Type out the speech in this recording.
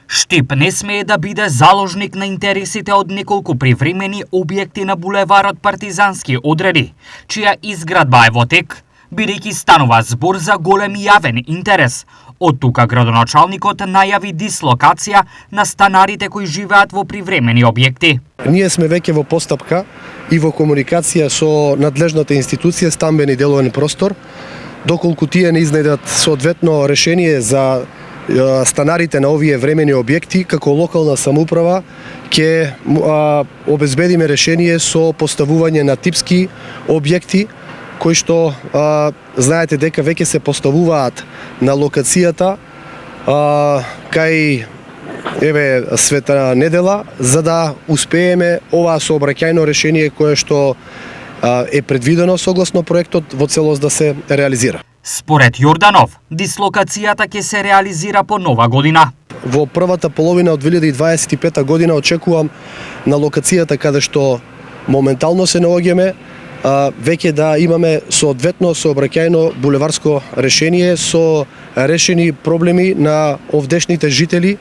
Штип не смее да биде заложник на интересите од неколку привремени објекти на булеварот Партизански одреди, чија изградба е во тек, бидејќи станува збор за голем јавен интерес. Од тука градоначалникот најави дислокација на станарите кои живеат во привремени објекти. Ние сме веќе во постапка и во комуникација со надлежната институција стамбен и деловен простор, доколку тие не изнајдат соодветно решение за станарите на овие времени објекти, како локална самоуправа ќе обезбедиме решение со поставување на типски објекти кои што знаете дека веќе се поставуваат на локацијата кај Света недела, за да успееме оваа сообраќајно решение кое што е предвидено согласно проектот во целост да се реализира. Според Јорданов, дислокацијата ќе се реализира по нова година. Во првата половина од 2025 година очекувам на локацијата каде што моментално се наоѓаме, веќе да имаме соодветно сообраќајно булеварско решение со решени проблеми на овдешните жители.